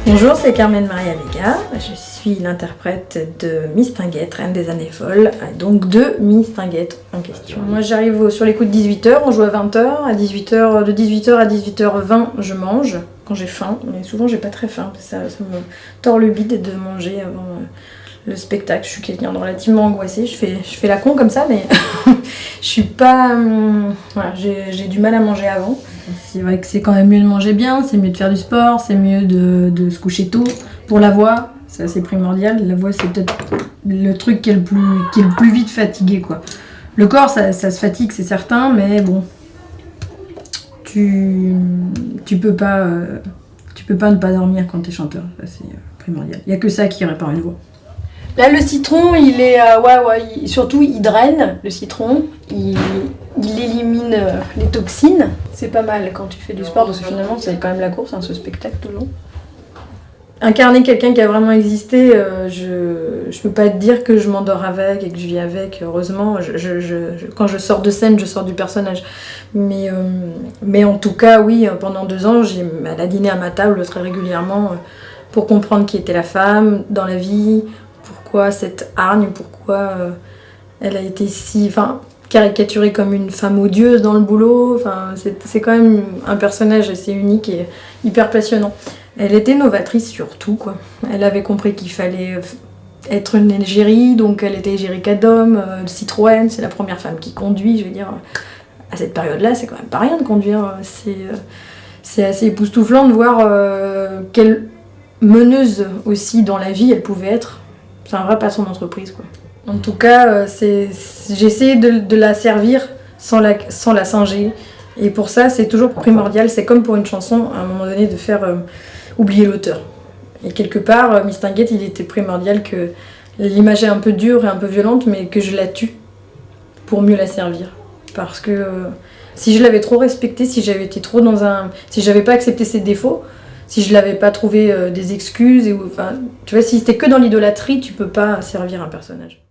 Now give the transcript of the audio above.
Bonjour, c'est Carmen Maria Vega, je suis l'interprète de Mistinguett, Reine des Années Folles, donc de Mistinguett en question. Moi j'arrive sur les coups de 18h, on joue à 20h, de 18h à 18h20 je mange quand j'ai faim, mais souvent j'ai pas très faim, ça me tord le bide de manger avant le spectacle. Je suis quelqu'un de relativement angoissé, je fais la con comme ça, mais je suis pas... voilà, j'ai du mal à manger avant. C'est vrai que c'est quand même mieux de manger bien, c'est mieux de faire du sport, c'est mieux de se coucher tôt. Pour la voix, c'est assez primordial. La voix, c'est peut-être le truc qui est le plus vite fatigué, quoi. Le corps, ça se fatigue, c'est certain, mais bon, tu peux pas ne pas dormir quand t'es chanteur. Ça, c'est primordial. Il y a que ça qui répare une voix. Là, le citron, il est... surtout, il draine, le citron. Il élimine les toxines. C'est pas mal quand tu fais du sport, parce que finalement, c'est quand même la course, hein, ce spectacle, toujours. Incarner quelqu'un qui a vraiment existé, je peux pas te dire que je m'endors avec et que je vis avec. Heureusement, quand je sors de scène, je sors du personnage. Mais en tout cas, oui, pendant 2 ans, elle a dîné à ma table très régulièrement pour comprendre qui était la femme dans la vie, pourquoi cette hargne, pourquoi elle a été si... caricaturée comme une femme odieuse dans le boulot. C'est quand même un personnage assez unique et hyper passionnant. Elle était novatrice surtout, quoi. Elle avait compris qu'il fallait être une égérie, donc elle était égérie d'homme, Citroën, c'est la première femme qui conduit, je veux dire. À cette période-là, c'est quand même pas rien de conduire. C'est assez époustouflant de voir quelle meneuse aussi dans la vie elle pouvait être. C'est un vrai patron d'entreprise, quoi. En tout cas, j'ai essayé de la servir sans la singer. Et pour ça, c'est toujours primordial. C'est comme pour une chanson, à un moment donné, de faire oublier l'auteur. Et quelque part, Mistinguett, il était primordial que l'image est un peu dure et un peu violente, mais que je la tue pour mieux la servir. Parce que si je l'avais trop respectée, si j'avais été trop si j'avais pas accepté ses défauts, si je l'avais pas trouvé des excuses, tu vois, si c'était que dans l'idolâtrie, tu peux pas servir un personnage.